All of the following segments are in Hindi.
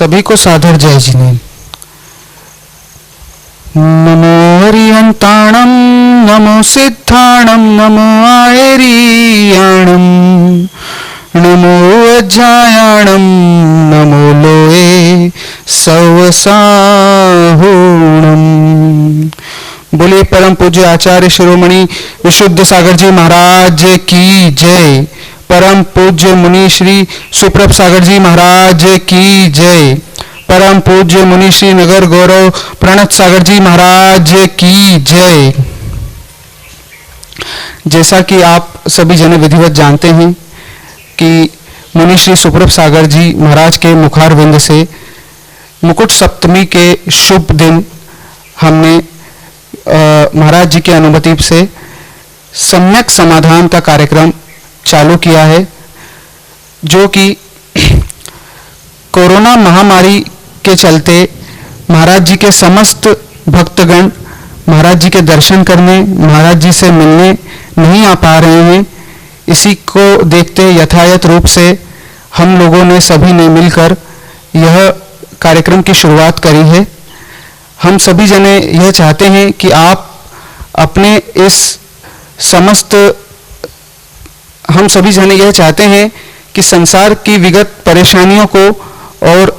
सभी को सादर जय जिनेन्द्र। नमो हरिहंताणं नमो सिद्धाणं नमो आयरियाणं नमो अज्जायाणं नमो लोए सवसाहूणं। बोलिए परम पूज्य आचार्य शिरोमणि विशुद्ध सागर जी महाराज की जय। परम पूज्य मुनि श्री सुप्रभ सागर जी महाराज की जय। परम पूज्य मुनि श्री नगर गौरव प्रणत सागर जी महाराज की जय। जैसा कि आप सभी जन विधिवत जानते हैं कि मुनि श्री सुप्रभ सागर जी महाराज के मुखारविंद से मुकुट सप्तमी के शुभ दिन हमने महाराज जी की अनुमति से सम्यक समाधान का कार्यक्रम चालू किया है, जो कि कोरोना महामारी के चलते महाराज जी के समस्त भक्तगण महाराज जी के दर्शन करने, महाराज जी से मिलने नहीं आ पा रहे हैं। इसी को देखते यथायथ रूप से हम लोगों ने सभी ने मिलकर यह कार्यक्रम की शुरुआत करी है। हम सभी जने यह चाहते हैं कि आप अपने इस समस्त हम सभी जने यह चाहते हैं कि संसार की विगत परेशानियों को और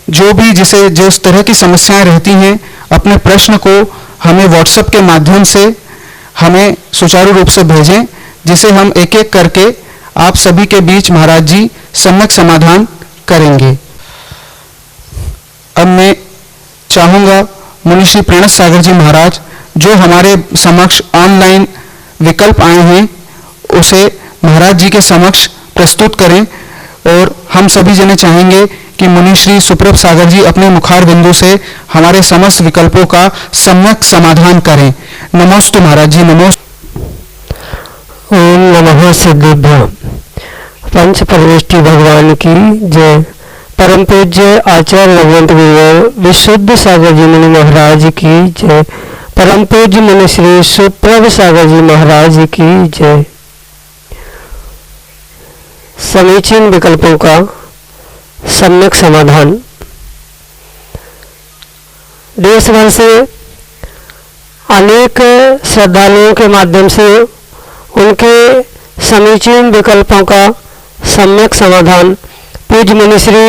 जो भी जिस तरह की समस्याएं रहती हैं, अपने प्रश्न को हमें व्हाट्सएप के माध्यम से हमें सुचारू रूप से भेजें, जिसे हम एक एक करके आप सभी के बीच महाराज जी सम्यक समाधान करेंगे। अब मैं चाहूँगा मुनि श्री प्रणत सागर जी महाराज जो हमारे समक्ष ऑनलाइन विकल्प आए हैं उसे महाराज जी के समक्ष प्रस्तुत करें, और हम सभी जने चाहेंगे कि मुनि श्री सुप्रभ सागर जी अपने मुखार बिंदु से हमारे समस्त विकल्पों का सम्यक समाधान करें। नमोस्तु महाराज जी। नमोस्तु। ओम नमः सिद्धेभ्यो। पंच परमेष्टि भगवान की जय। परम पूज्य आचार्य भगवंत विशुद्ध सागर जी मुनि महाराज की जय। परम पूज्य मुनि श्री सुप्रभ सागर जी महाराज की जय। समीचीन विकल्पों का सम्यक समाधान। देश भर से अनेक श्रद्धालुओं के माध्यम से उनके समीचीन विकल्पों का सम्यक समाधान पूज्य मुनि श्री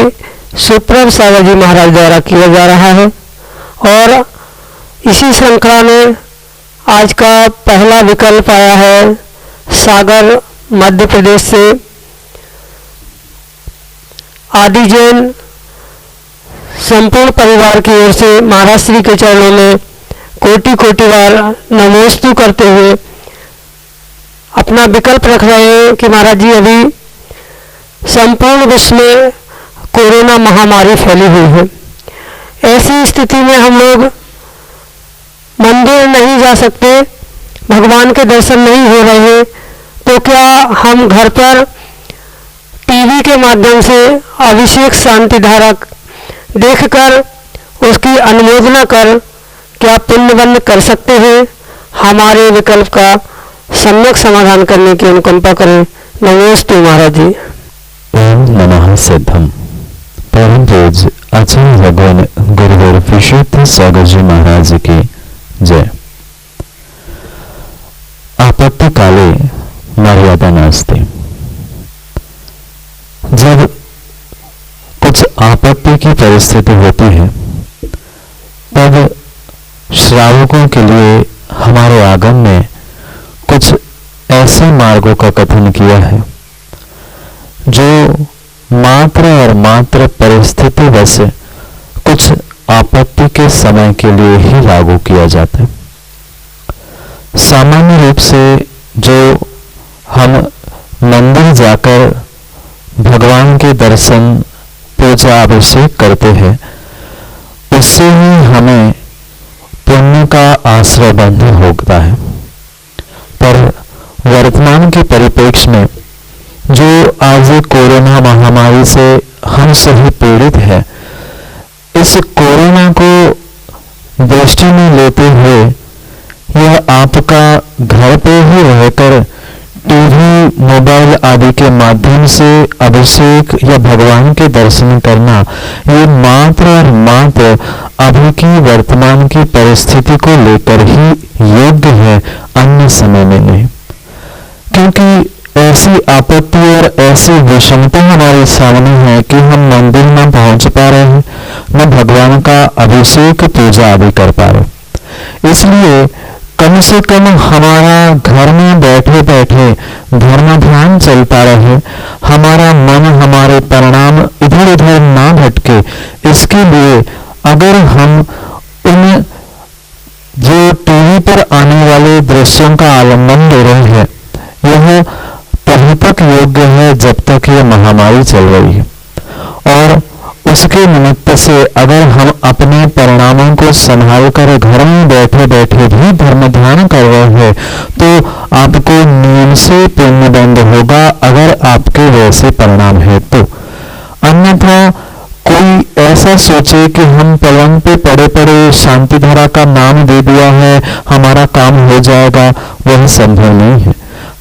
सुप्रभ सागर जी महाराज द्वारा किया जा रहा है, और इसी श्रृंखला में आज का पहला विकल्प आया है सागर मध्य प्रदेश से। आदि जैन संपूर्ण परिवार की ओर से महाराज श्री के चरणों में कोटि कोटि बार नमोस्तु करते हुए अपना विकल्प रख रहे हैं कि महाराज जी अभी संपूर्ण विश्व में कोरोना महामारी फैली हुई है। ऐसी स्थिति में हम लोग मंदिर नहीं जा सकते, भगवान के दर्शन नहीं हो रहे हैं, तो क्या हम घर पर टीवी के माध्यम से अभिषेक शांति धारक देखकर उसकी अनुमोदना कर क्या पुण्यबंध कर सकते हैं? हमारे विकल्प का सम्यक समाधान करने की अनुकंपा करें। नमोस्तु महाराज जी। ओम नमः सिद्धम। परम पूज्य आचार्य भगवान गुरुदेव विशुद्ध सागर जी महाराज की जय। आपत्ति काले मर्यादा नास्ति। जब कुछ आपत्ति की परिस्थिति होती है तब श्रावकों के लिए हमारे आगम में कुछ ऐसे मार्गों का कथन किया है जो मात्र और मात्र परिस्थिति वश कुछ आपत्ति के समय के लिए ही लागू किया जाता है। सामान्य रूप से जो हम मंदिर जाकर भगवान के दर्शन पूजा अभिषेक करते हैं उससे ही हमें पुण्य का आश्रय बंध होता है, पर वर्तमान के परिप्रेक्ष्य में जो आज कोरोना महामारी से हम सभी पीड़ित है, इस कोरोना को दृष्टि में लेते हुए यह आपका घर पे ही रहकर टीवी, मोबाइल आदि के माध्यम से अभिषेक या भगवान के दर्शन करना ये मात्र और मात्र अभी की वर्तमान की परिस्थिति को लेकर ही योग्य है, अन्य समय में नहीं। क्योंकि ऐसी आपत्ति और ऐसी विषमता हमारे सामने है कि हम मंदिर न पहुंच पा रहे हैं, न भगवान का अभिषेक पूजा आदि कर पा रहे। इसलिए कम से कम हमारा घर में बैठे बैठे धर्म ध्यान चलता रहे, हमारा मन, हमारे परिणाम इधर उधर ना भटके। इसके लिए अगर हम उन जो टीवी पर आने वाले दृश्यों का आलम्बन ले रहे हैं, यह तभी तक योग्य है जब तक ये महामारी चल रही है, और उसके निमित्त से अगर हम अपने परिणामों को संभाल कर घर में बैठे बैठे भी धर्म ध्यान कर रहे हैं, तो आपको नियम से पुण्यदंड होगा अगर आपके वैसे परिणाम है तो। अन्यथा कोई ऐसा सोचे कि हम पलंग पे पड़े पड़े शांति धारा का नाम दे दिया है, हमारा काम हो जाएगा, वह संभव नहीं है।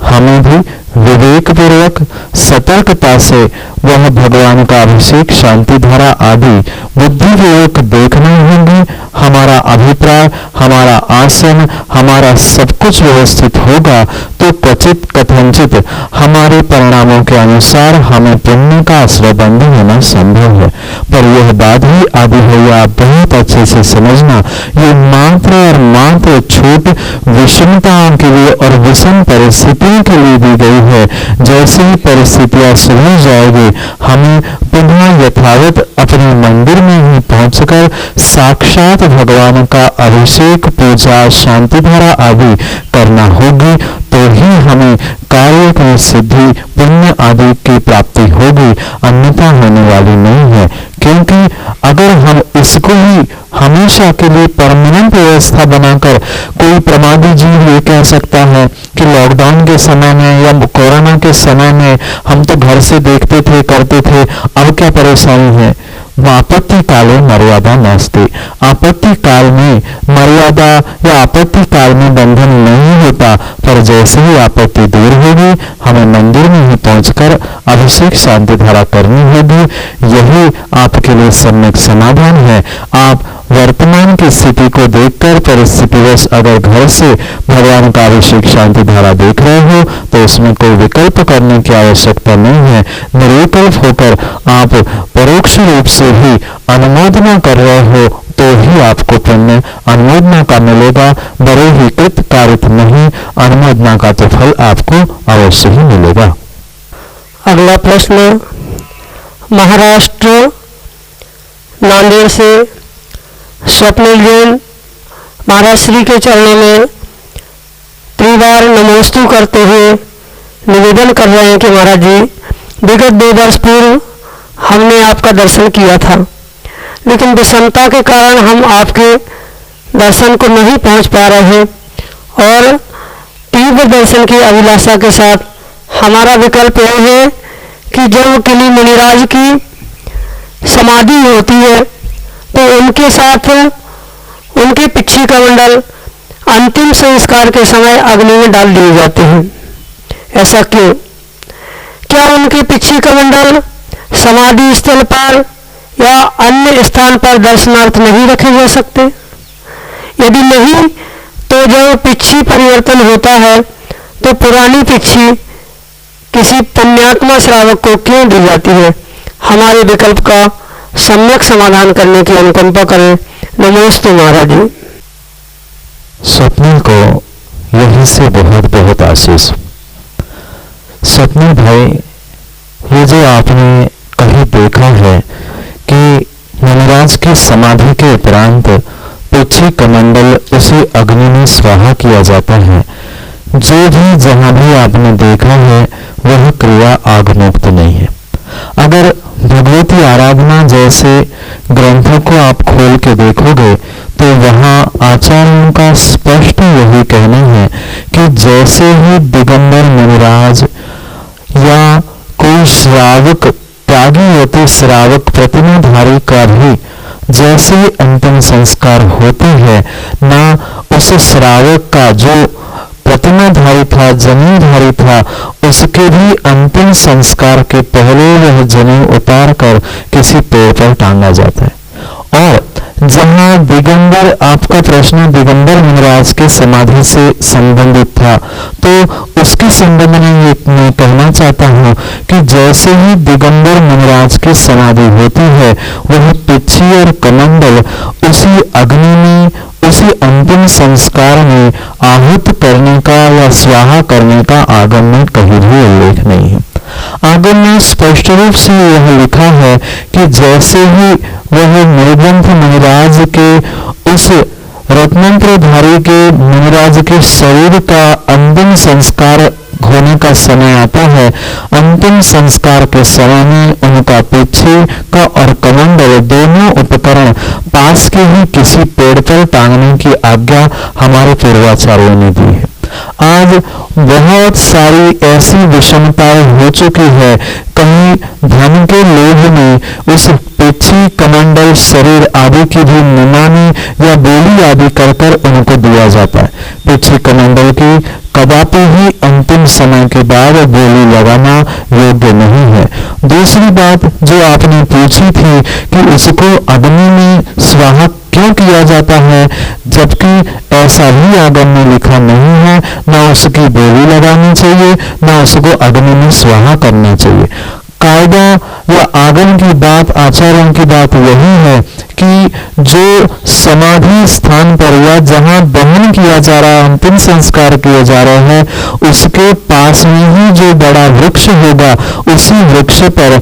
हमें भी विवेक पूर्वक सतर्कता से वह भगवान का अभिषेक, शांति धारा आदि बुद्धिपूर्वक देखना होगी। हमारा अभिप्राय, हमारा आसन, हमारा सब कुछ व्यवस्थित होगा तो क्वचित कथनचित हमारे परिणामों के अनुसार हमें पुण्य का आश्रयबंध होना संभव है। पर यह बात ही आदि है, आप बहुत अच्छे से समझना, ये मात्र और मात्र छूट विषमताओं के लिए और विषम परिस्थितियों के लिए दी गई है। जैसे ही परिस्थितियां सुधर जाएगी, हमें पुनः यथावत अपने मंदिर में ही पहुंचकर साक्षात भगवान का अभिषेक, पूजा, शांति धारा आदि करना होगी, तो ही हमें कार्य की सिद्धि, पुण्य आदि की प्राप्ति होगी, अन्यथा होने वाली नहीं है। क्योंकि अगर हम इसको ही हमेशा के लिए परमानेंट व्यवस्था बनाकर, कोई प्रमादी जीव ये कह सकता है कि लॉकडाउन के समय में या कोरोना के समय में हम तो घर से देखते थे, करते थे, अब क्या परेशानी है। आपत्ति काले मर्यादा नास्ति, आपत्ति काल में मर्यादा या आपत्ति काल में बंधन नहीं होता। पर जैसे ही आपत्ति दूर होगी, हमें मंदिर में ही पहुंचकर अभिषेक, शांति धारा करनी होगी। यही आपके लिए सम्यक समाधान है। आप वर्तमान की स्थिति को देखकर परिस्थितिवश अगर घर से भगवान का अभिषेक, शांति धारा देख रहे हो, तो उसमें कोई विकल्प करने की आवश्यकता नहीं है। निर्विकल्प होकर आप परोक्ष रूप से भी अनुमोदना कर रहे हो तो ही आपको पुण्य अनुमोदना का मिलेगा। बड़े ही कृत कारित नहीं, अनुमोदना का तो फल आपको अवश्य ही मिलेगा। अगला प्रश्न महाराष्ट्र नांदेड़ से स्वप्निल जैन महाराज श्री के चरणों में त्रिवार नमोस्तु करते हुए निवेदन कर रहे हैं कि महाराज जी, विगत 2 वर्ष पूर्व हमने आपका दर्शन किया था, लेकिन विषमता के कारण हम आपके दर्शन को नहीं पहुंच पा रहे हैं और तीव्र दर्शन की अभिलाषा के साथ हमारा विकल्प यह है कि जब किली मुनिराज की समाधि होती है तो उनके साथ उनके पिछी कमंडल अंतिम संस्कार के समय अग्नि में डाल दिए जाते हैं। ऐसा क्यों? क्या उनके पिछी कमंडल समाधि स्थल पर या अन्य स्थान पर दर्शनार्थ नहीं रखे जा सकते? यदि नहीं, तो जब पिछी परिवर्तन होता है तो पुरानी पिछी किसी पुण्यात्मा श्रावक को क्यों दी जाती है? हमारे विकल्प का सम्यक समाधान करने की अनुकंपा करें। नमोस्तु महाराज जी। स्वप्निल को यहीं से बहुत बहुत आशीष। स्वप्निल भाई, ये जो आपने कहीं देखा है कि मुनिराज की समाधि के उपरांत पिछी कमंडल उसी अग्नि में स्वाहा किया जाता है, जो भी जहां भी आपने देखा है वह क्रिया आगमुक्त नहीं है। अगर भगवती आराधना जैसे ग्रंथों को आप खोल के देखोगे तो वहां आचार्यों का स्पष्ट यही कहना है कि जैसे ही दिगंबर मुनिराज या कोई श्रावक, त्यागी होते श्रावक प्रतिमाधारी का भी जैसे ही अंतिम संस्कार होते हैं, ना उस श्रावक का जो प्रतिमाधारी था, जनेऊधारी था, उसके भी अंतिम संस्कार के पहले वह जनेऊ उतार कर किसी पेड़ पर टांगा जाता है। और जहाँ दिगंबर, आपका प्रश्न दिगंबर मुनिराज के समाधि से संबंधित था, तो उसके संबंध में ये मैं कहना चाहता हूँ कि जैसे ही दिगंबर मुनिराज की समाधि होती है, वह पिच्छी और कमंडल उसी अग्नि में, उसी अंतिम संस्कार में आहुत करने का या स्वाहा करने का आगम में कहीं भी उल्लेख नहीं है। आगम में स्पष्ट रूप से यह लिखा है कि जैसे ही वह नीलकंठ मुनिराज के उस रत्नंत्रधारी के मुनिराज के शरीर का अंतिम संस्कार होने का समय आता है, अंतिम संस्कार के समय में उनका पिच्छी का और कमंडल दोनों उपकरण पास के ही किसी पेड़ पर टांगने की आज्ञा हमारे पूर्वाचार्यों ने दी है। आज बहुत सारी ऐसी विषमताएं हो चुकी है, कहीं धन के लोभ में उस पिच्छी, कमंडल, शरीर आदि की भी निमानी या बोली आदि कर कर उनको दिया जाता है। पिच्छी कमंडल की कदापि ही अंतिम समय के बाद बोली लगाना योग्य नहीं है। दूसरी बात जो आपने पूछी थी कि उसको अग्नि में स्वाहा क्यों किया जाता है, जबकि ऐसा भी आगम में लिखा नहीं है, ना उसकी बोली लगानी चाहिए, ना उसको अग्नि में स्वाहा करना चाहिए। कायदा या आगम की बात, आचार्यों की बात यही है कि जो समाधि स्थान पर या जहां दहन किया जा रहा है, अंतिम संस्कार किया जा रहा है, उसके पास में ही जो बड़ा वृक्ष होगा, उसी वृक्ष पर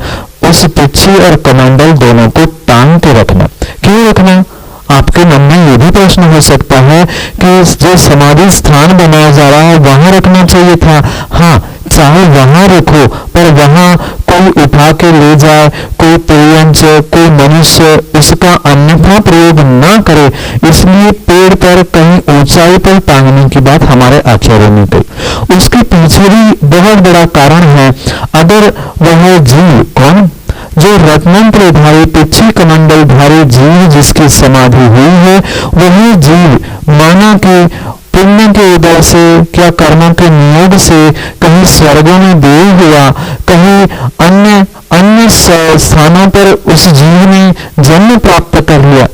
उस पिच्छी और कमंडल दोनों को टांग के रखना। क्यों रखना? आपके मन में ये भी प्रश्न हो सकता है कि जो समाधि स्थान बनाया जा रहा है वहां रखना चाहिए था। हाँ, चाहे वहां रखो, पर वहां कोई उठा के ले जाए, कोई तिर्यंच, कोई मनुष्य उसका अन्यथा प्रयोग ना करे, इसलिए पेड़ पर कहीं ऊंचाई पर टांगने की बात हमारे आचार्यों ने कही। उसके पीछे भी बहुत बड़ा कारण है। अगर वह जीव, कौन? जो रत्नंत्रधारी पिच्छी कमंडलधारी जीव जिसकी समाधि हुई है, वही जीव माना कि पुण्य के उदय से, क्या कर्मों के नियोग से कहीं स्वर्गों में देव हुआ, कहीं अन्य स्थानों पर उस जीव ने जन्म प्राप्त कर लिया,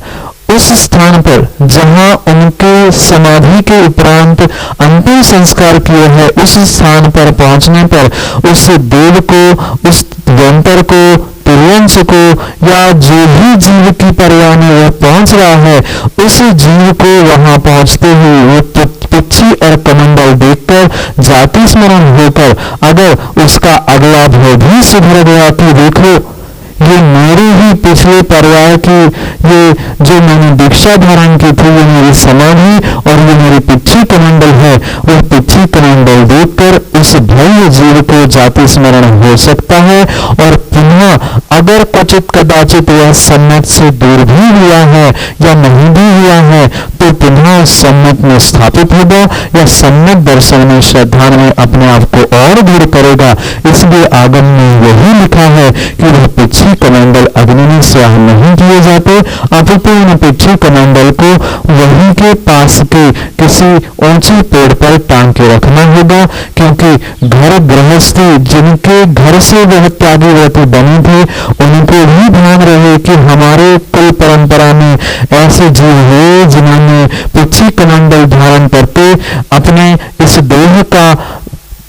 उस स्थान पर जहां उनके समाधि के उपरांत अंतिम संस्कार किए हैं, उस स्थान पर पहुंचने पर उस देव को, उस यंत्र को, तिर्यंश को या जो भी जीव की परवाह में वह पहुंच रहा है, उस जीव को वहां पहुंचते ही वो पिच्छी और कमंडल देखकर जाति स्मरण होकर अगर उसका अगला भाव भी सुधर गया कि देखो ये मेरी ही पिछले परिवार की, ये जो मैंने दीक्षा धारण की थी, ये मेरी समाधि और ये मेरी पिच्छी कमंडल है, वह पिच्छी कमंडल देखकर उस भव्य जीव को जाति स्मरण हो सकता है। और पुनः अगर क्वचित कदाचित यह सम्मत से दूर भी हुआ है या नहीं भी हुआ है, तो पुनः उस सम्मत में स्थापित होगा या सम्मत दर्शन में श्रद्धा में अपने आप को और दृढ़ करेगा। इसलिए आगम में यही लिखा है कि वह पिच्छी कमंडल अग्नि में स्वाहा नहीं किए जाते, अपितु उन पिच्छी कमंडल को वहीं के पास के किसी ऊंचे पेड़ पर टांग के रखना होगा, क्योंकि घर गृहस्थी जिनके घर से वह त्यागी व्रती बने थे, उनको भी ध्यान रहे कि हमारे कुल परंपरा में ऐसे जीव हुए जिन्होंने पिच्छी कमंडल धारण करके अपने इस देह का,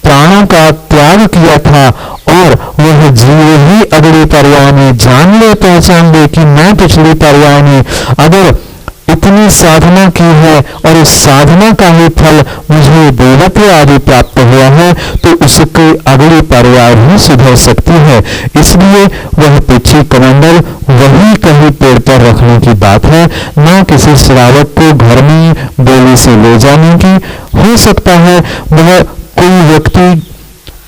प्राणों का त्याग किया था, और वह जीव ही अगली पर्याय में जान ले, पहचान ले कि मैं पिछली पर्याय में अगर इतनी साधना की है और इस साधना का ही फल मुझे देवत्व आदि प्राप्त हुआ है, तो उसकी अगली पर्याय भी सुधर सकती है। इसलिए वह पिच्छी कमंडल वही कहीं पेड़ पर रखने की बात है, न किसी श्रावक को घर में बोली से ले जाने की। हो सकता है वह कोई व्यक्ति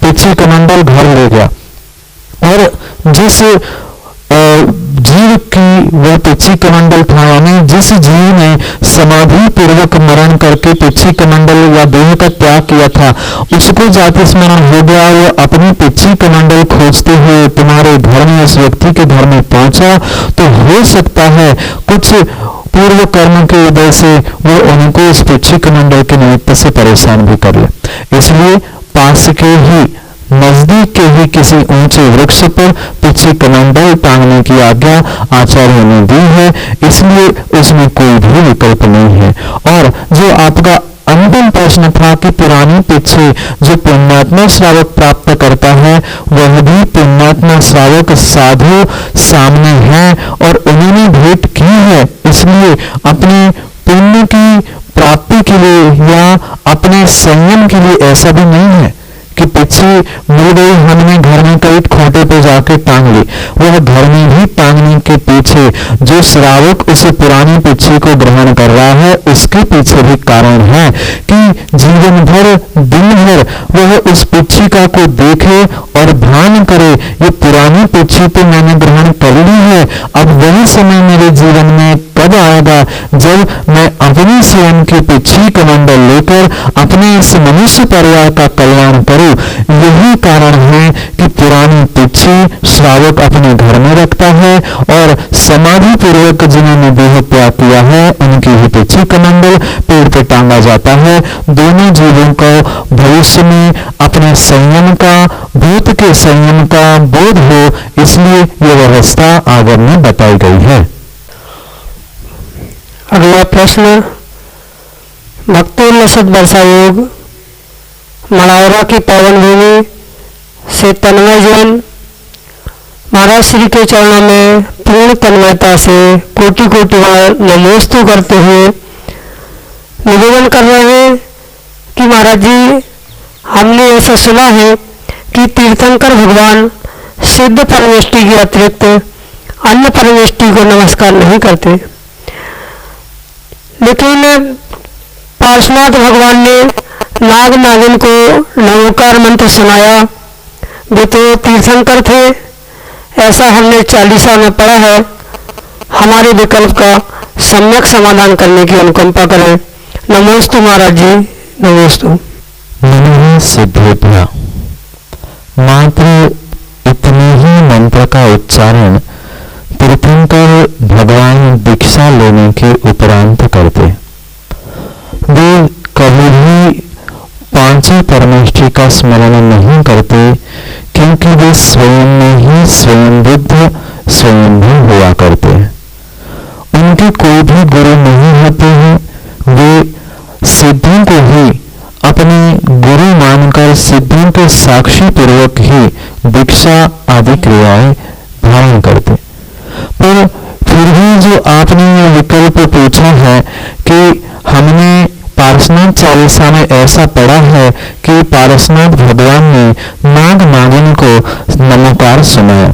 पिच्छी कमंडल घर ले गया और जिस जीव की वह पिच्छी कमंडल था, यानी जिस जीव ने समाधि पूर्वक मरण करके पिच्छी कमंडल या देह का त्याग किया था, उसको जाति स्मरण हो गया, वो अपनी पिच्छी कमंडल खोजते हुए तुम्हारे घर में, उस व्यक्ति के घर में पहुंचा, तो हो सकता है कुछ पूर्व कर्म के उदय से वो उनको इस पिच्छी कमंडल के निमित्त से परेशान भी कर ले। इसलिए पास के ही नजदीक के ही किसी ऊंचे वृक्ष पर पिछी कमंडल टांगने की आज्ञा आचार्य ने दी है, इसलिए उसमें कोई भी विकल्प नहीं है। और जो आपका अंतिम प्रश्न था कि पुरानी पिछे जो पुण्यात्मा श्रावक प्राप्त करता है वह भी पुण्यात्मा श्रावक साधु सामने है और उन्होंने भेंट की है, इसलिए अपने पुण्य की प्राप्ति के लिए या अपने संयम के लिए ऐसा भी नहीं है कि पिच्छी मिल गई, हमने घर में कई खोटे पे जाके टांग ली। वह घर में भी टांगने के पीछे जो श्रावक उस पुरानी पिच्छी को ग्रहण कर रहा है उसके पीछे भी कारण है कि जीवन भर दिन भर वह उस पिच्छिका को देखे और भान करे ये पुरानी पिच्छी तो मैंने ग्रहण कर ली है, अब वही समय मेरे जीवन में कब आएगा जब मैं अपनी स्वयं की पिच्छी कमंडल लेकर अपने इस मनुष्य परिवार का कल्याण करूं। यही कारण है कि पुरानी पिच्छी श्रावक अपने घर में रखता है और समाधि पूर्वक जिन्होंने देह त्याग किया है उनकी ही पिच्छी कमंडल पेड़ पर टांगा जाता है। दोनों जीवों को भविष्य में अपने संयम का, भूत के संयम का बोध हो, इसलिए यह व्यवस्था आगे में बताई गई है। अगला प्रश्न, भक्तोल्लसित वर्षा योग मड़ौरा की पावन भूमि से तन्मय जैन महाराज श्री के चरणों में पूर्ण तन्मयता से कोटि कोटि बार नमोस्तु करते हुए निवेदन कर रहे हैं कि महाराज जी, हमने ऐसा सुना है कि तीर्थंकर भगवान सिद्ध परमेष्टि के अतिरिक्त अन्य परमेष्टि को नमस्कार नहीं करते, लेकिन पार्श्वनाथ भगवान ने नाग नागिन को नमोकार मंत्र सुनाया। वे तो तीर्थंकर थे, ऐसा हमने चालीसा में पढ़ा है। हमारे विकल्प का सम्यक समाधान करने की अनुकंपा करें। नमोस्तु महाराज जी, नमोस्तु। मनः सिद्धेभ्यः। मात्र इतने ही मंत्र का उच्चारण तीर्थंकर भगवान दीक्षा लेने के उपरांत करते। वे कभी भी पांचों परमेष्टि का स्मरण नहीं करते क्योंकि वे स्वयं में ही स्वयं बुद्ध स्वयंभू हुआ करते हैं। उनके कोई भी गुरु नहीं होते हैं, वे सिद्धों को ही अपने गुरु मानकर सिद्धों के साक्षी पूर्वक ही दीक्षा आदि क्रियाएं धारण करते। पर फिर भी जो आपने ये विकल्प पूछा है कि हमने पारसनाथ चालीसा में ऐसा पढ़ा है कि पारसनाथ भगवान ने नाग नागिन को नमोकार सुनाया,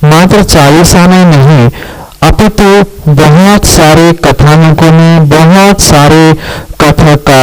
मात्र चालीसा में नहीं अपितु बहुत सारे कथानकों में, बहुत सारे कथा का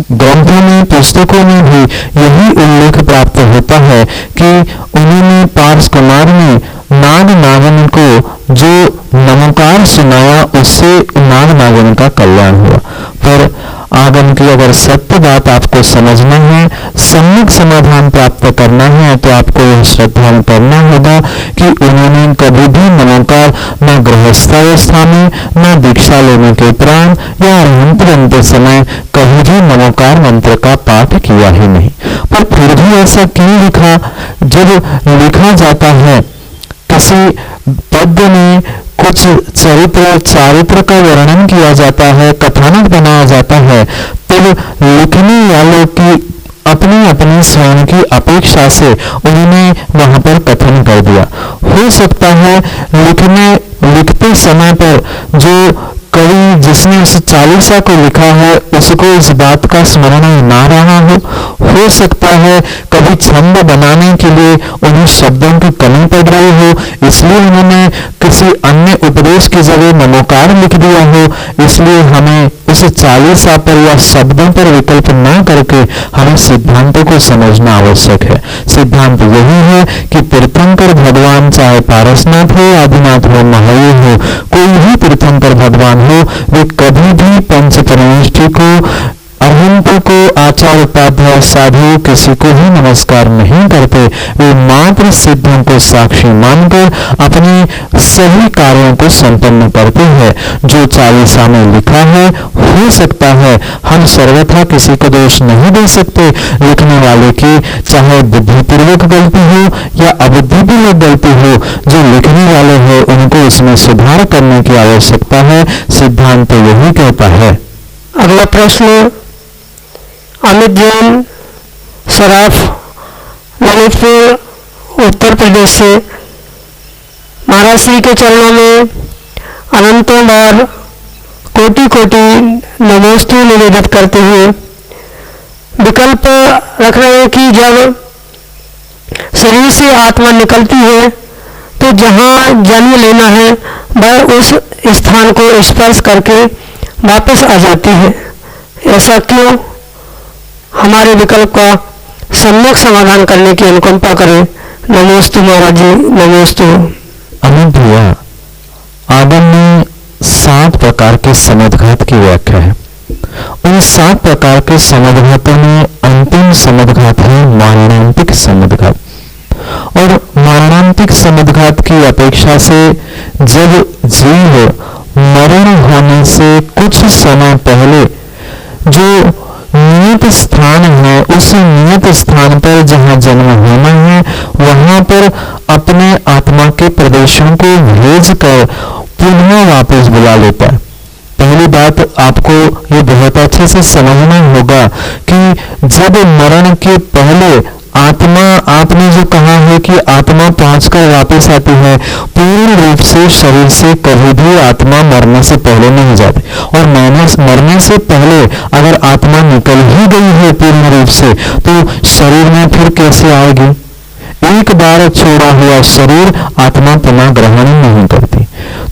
ग्रंथों में, पुस्तकों में भी यही उल्लेख प्राप्त होता है कि उन्होंने पार्स कुमार ने नाग नागिन को जो नमोकार सुनाया उससे नाग नागिन का कल्याण हुआ। पर आगम की अगर सत्य बात आपको समझना है, सम्यक समाधान प्राप्त करना है, तो आपको यह श्रद्धा करना होगा कि उन्होंने कभी भी नमोकार न गृहस्थावस्था में, न दीक्षा लेने के उपरांत या अरहंत बनते समय कभी भी नमोकार मंत्र का पाठ किया ही नहीं। पर फिर भी ऐसा क्यों लिखा? जब लिखा जाता है किसी पद्य में कुछ चारित्र का वर्णन किया जाता है, कथानक बनाया जाता है, तब लिखने वालों की अपनी अपनी स्वयं की अपेक्षा से उन्होंने वहां पर कथन कर दिया। हो सकता है लिखते समय पर जो कवि जिसने उस चालीसा को लिखा है उसको इस बात का स्मरण ना रहा हो सकता है कभी छंद बनाने के लिए उन्हें शब्दों की कमी पड़ रही हो, इसलिए उन्होंने किसी अन्य उपदेश की जगह नमोकार लिख दिया हो। इसलिए हमें उस चालीसा पर या शब्दों पर विकल्प न करके हमें सिद्धांतों को समझना आवश्यक है। सिद्धांत यही है कि तीर्थंकर भगवान चाहे पारसनाथ हो, आदिनाथ हो, महावीर हो, कोई भी तीर्थंकर भगवान हो, वे कभी भी पंच परमेष्टि को अरहंतों को आचार्य उपाध्याय साधु किसी को ही नमस्कार नहीं करते। वे मात्र सिद्धों को साक्षी मानकर अपने सभी कार्यों को संपन्न करते हैं। जो चालीसा में लिखा है हो सकता है। हम सर्वथा किसी को दोष नहीं दे सकते। लिखने वाले की चाहे बुद्धिपूर्वक गलती हो या अबुद्धिपूर्वक गलती हो, जो लिखने वाले हैं उनको इसमें सुधार करने की आवश्यकता है। सिद्धांत तो यही कहता है। अगला प्रश्न अमित जैन, सराफ, ललितपुर, उत्तर प्रदेश से। महाराज श्री के चरणों में अनंतों बार कोटि कोटि नमोस्तु निवेदित करते हुए विकल्प रख रहे हैं कि जब शरीर से आत्मा निकलती है तो जहाँ जन्म लेना है वह उस स्थान को स्पर्श करके वापस आ जाती है। ऐसा क्यों? हमारे विकल्प का सम्यक समाधान करने की अनुकंपा करें। नमोस्तु महाराज जी, नमोस्तु। अमित भैया, आदम में 7 प्रकार के समदघात की व्याख्या है। उन 7 प्रकार के समदघातों में अंतिम समदघात है मारणांतिक समदघात। और मारणांतिक समदघात की अपेक्षा से जब जीव मरण होने से कुछ समय पहले जो नियत स्थान है, उस नियत स्थान पर जहां जन्म होना है वहां पर अपने आत्मा के प्रदेशों को भेजकर पुनः वापस बुला लेता है। पहली बात आपको ये बहुत अच्छे से समझना होगा कि जब मरण के पहले आत्मा, आपने जो कहा है कि आत्मा पहुंचकर वापस आती है, पूर्ण रूप से शरीर से कभी भी आत्मा मरने से पहले नहीं जाती। और मरने से पहले अगर आत्मा निकल ही गई है पूर्ण रूप से, तो शरीर में फिर कैसे आएगी? एक बार छोड़ा हुआ शरीर आत्मा पुनः ग्रहण नहीं करती।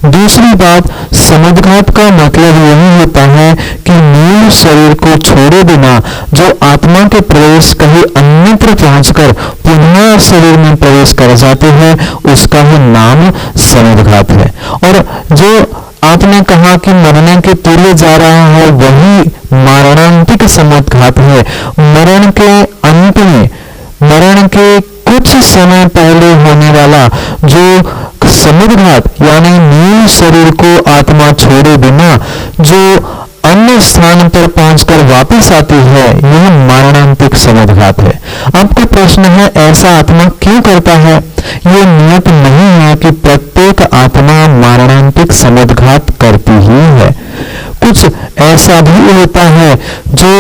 दूसरी बात, समदघात का मतलब यही होता है कि मूल शरीर को छोड़े बिना जो आत्मा के प्रवेश कहीं अन्यत्र पहुंचकर पुनः शरीर में प्रवेश कर जाते हैं, उसका ही नाम समदघात है। और जो आपने कहा कि मरने के पूर्व जा रहा है, वही मारणांतिक समदघात है। मरण के अंत में, मरण के कुछ समय पहले होने वाला जो समदघात, यानी मूल शरीर को आत्मा छोड़े बिना जो अन्य स्थान पर पहुंचकर वापस आती है, यह मारणांतिक समदघात है। आपका प्रश्न है ऐसा आत्मा क्यों करता है? यह नियत नहीं है कि प्रत्येक आत्मा मारणांतिक समदघात करती ही है। कुछ ऐसा भी होता है जो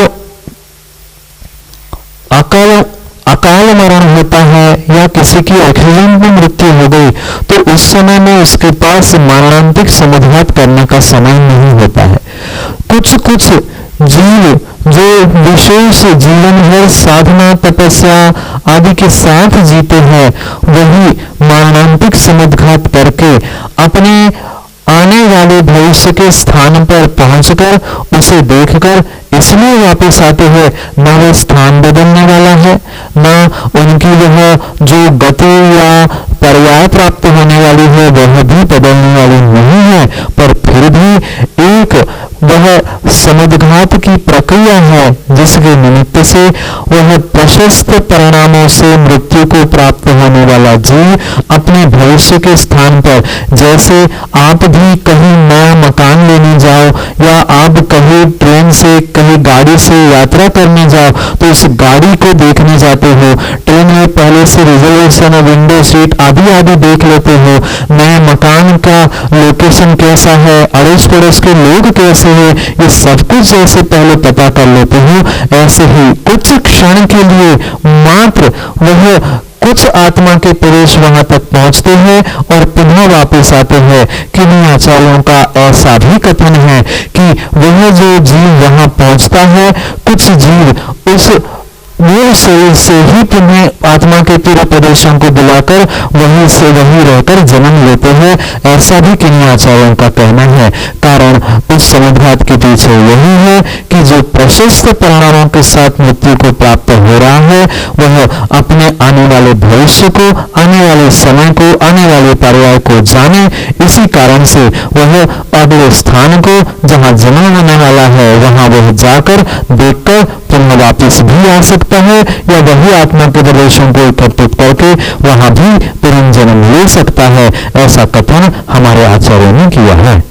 अकाल मरण होता है या किसी की एक्सीडेंट में मृत्यु हो गई, तो उस समय में उसके पास मारणांतिक समदघात करने का समय नहीं होता है। कुछ जीव जो विशेष जीवन भर साधना, तपस्या आदि के साथ जीते हैं, वही मारणांतिक समदघात करके अपने आने वाले भविष्य के स्थान पर पहुंचकर उसे देखकर इसलिए वापस आते हैं। न वो स्थान बदलने वाला है, न उनकी वह जो गति या पर्याय प्राप्त होने वाली है वह भी बदलने वाली नहीं है, पर फिर भी एक वह समदघात की प्रक्रिया है जिसके निमित्त से वह प्रशस्त परिणामों से मृत्यु को प्राप्त होने वाला जीव अपने भविष्य के स्थान पर, जैसे आप भी कहीं नया मकान लेने जाओ या आप कहीं ट्रेन से, कहीं गाड़ी से यात्रा करने जाओ, तो उस गाड़ी को देखने जाते हो, ट्रेन में पहले से रिजर्वेशन, विंडो सीट आदि आदि देख लेते हो, नए मकान का लोकेशन कैसा है, अड़ोस पड़ोस के लोग कैसे हैं, ये सब कुछ जैसे पहले पता कर लेते हो, ऐसे ही कुछ क्षण के लिए मात्र वह कुछ आत्मा के प्रवेश वहां तक पहुंचते हैं और पुनः वापस आते हैं। किन्हीं आचार्यों का ऐसा भी कथन है कि वह जो जीव वहां पहुंचता है, कुछ जीव उस मूल शरीर से ही पुनः आत्मा के पूर्व प्रदेशों को बुलाकर वहीं से वहीं रहकर जन्म लेते हैं। ऐसा भी किन्हीं आचार्यों का कहना है। कारण उस समदघात के पीछे यही है कि जो प्रशस्त परिणामों के साथ मृत्यु को प्राप्त हो रहा है वह अपने आने वाले भविष्य को, आने वाले समय को, आने वाले पर्याय को जाने। इसी कारण से वह अगले स्थान को जहां जन्म होने वाला है वहां वह जाकर देखकर पुनः वापिस भी आ सकता है, या वही आत्मा के प्रदेशों को एकत्रित करके वहां भी पुनर्जन्म ले सकता है। ऐसा कथन हमारे आचार्यों ने किया है।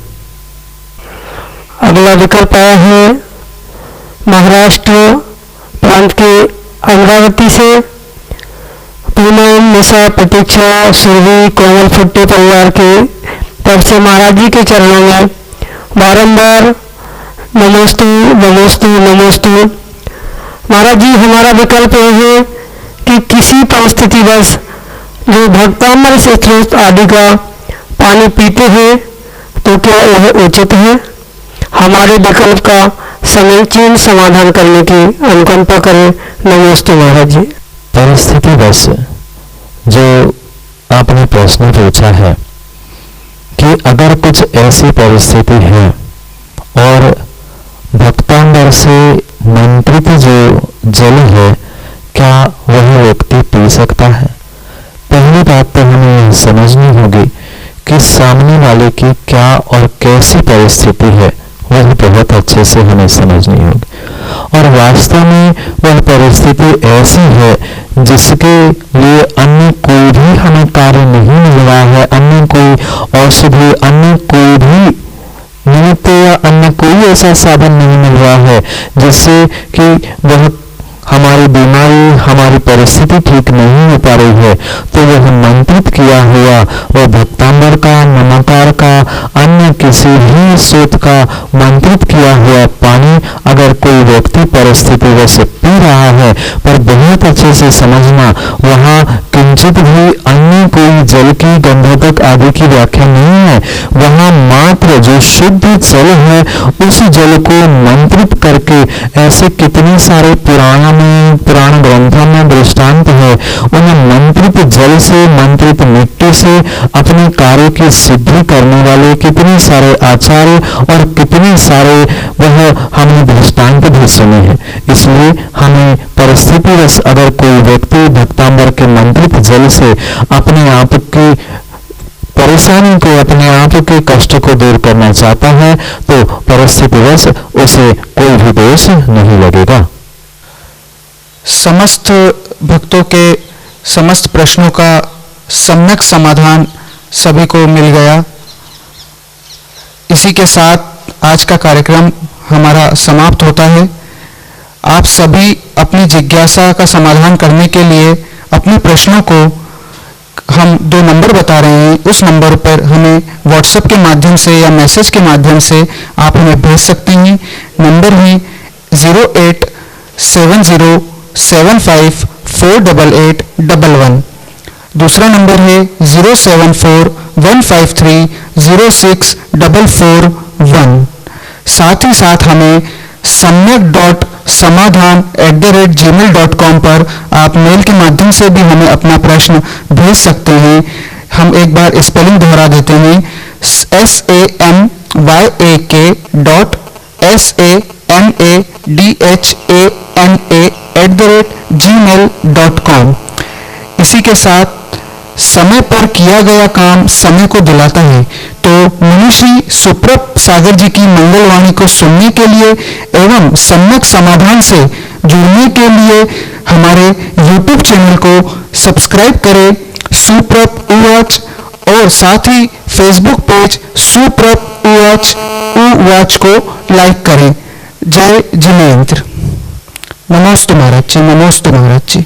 अगला विकल्प आया है महाराष्ट्र प्रांत के अमरावती से। पूनम, निशा, प्रतीक्षा, सुरभि, कोमल फुट्टे परिवार के तरफ से महाराज जी के चरणों में बारंबार नमोस्तु नमोस्तु नमोस्तु। महाराज जी, हमारा विकल्प यह है कि किसी परिस्थितिवश जो भक्तामृत से स्रोत आदि का पानी पीते हैं तो क्या यह उचित है? हमारे विकल्प का समीचीन समाधान करने की अनुकंपा करें। नमस्ते महाराज जी। परिस्थितिवश जो आपने प्रश्न पूछा है कि अगर कुछ ऐसी परिस्थिति है और भक्तांबर से मंत्रित जो जल है क्या वह व्यक्ति पी सकता है? पहली बात तो हमें यह समझनी होगी कि सामने वाले की क्या और कैसी परिस्थिति है, वह बहुत अच्छे से हमें समझनी होगी। और वास्तव में वह परिस्थिति ऐसी है जिसके लिए अन्य कोई भी हमें कार्य नहीं मिल रहा है, अन्य कोई औषधि, अन्य कोई भी निमित्त या अन्य कोई ऐसा साधन नहीं मिल रहा है जिससे कि वह हमारी बीमारी, हमारी परिस्थिति ठीक नहीं हो पा रही है। तो वह मंत्रित किया हुआ, वह भक्तांबर का, नमकार का, अन्य किसी भी स्रोत का मंत्रित किया हुआ पानी अगर कोई व्यक्ति परिस्थिति वैसे पी रहा है, पर बहुत अच्छे से समझना वहाँ किंचित भी अन्य कोई जल की गंधक आदि की व्याख्या नहीं है। वहाँ मात्र जो शुद्ध जल है उस जल को मंत्रित करके, ऐसे कितने सारे पुराण ग्रंथों में दृष्टांत है, उन मंत्रित जल से, मंत्रित मिट्टी से अपने कार्य की सिद्धि करने वाले कितने सारे आचार्य और कितने सारे वह हमने दृष्टांत भी सुने हैं। इसलिए हमें परिस्थितिवश अगर कोई व्यक्ति भक्तांबर के मंत्रित जल से अपने आप की परेशानी को, अपने आप के कष्ट को दूर करना चाहता है तो परिस्थितिवश उसे कोई भी दोष नहीं लगेगा। समस्त भक्तों के समस्त प्रश्नों का सम्यक समाधान सभी को मिल गया। इसी के साथ आज का कार्यक्रम हमारा समाप्त होता है। आप सभी अपनी जिज्ञासा का समाधान करने के लिए अपने प्रश्नों को हम 2 नंबर बता रहे हैं, उस नंबर पर हमें व्हाट्सएप के माध्यम से या मैसेज के माध्यम से आप हमें भेज सकते हैं। नंबर है 08707548811। दूसरा नंबर है 07415306441। साथ ही साथ हमें samyak.samadhan@gmail.com पर आप मेल के माध्यम से भी हमें अपना प्रश्न भेज सकते हैं। हम एक बार स्पेलिंग दोहरा देते हैं, samyak.samadhana@gmail.com। इसी के साथ समय पर किया गया काम समय को दिलाता है, तो मुनिश्री सुप्रभ सागर जी की मंगलवाणी को सुनने के लिए एवं सम्यक समाधान से जुड़ने के लिए हमारे YouTube चैनल को सब्सक्राइब करें सुप्रभ उवाच, और साथ ही Facebook पेज सुप्रभ उवाच को लाइक करें। जय जिनेन्द्र। नमोस्तु महाराज जी, नमोस्तु महाराज जी।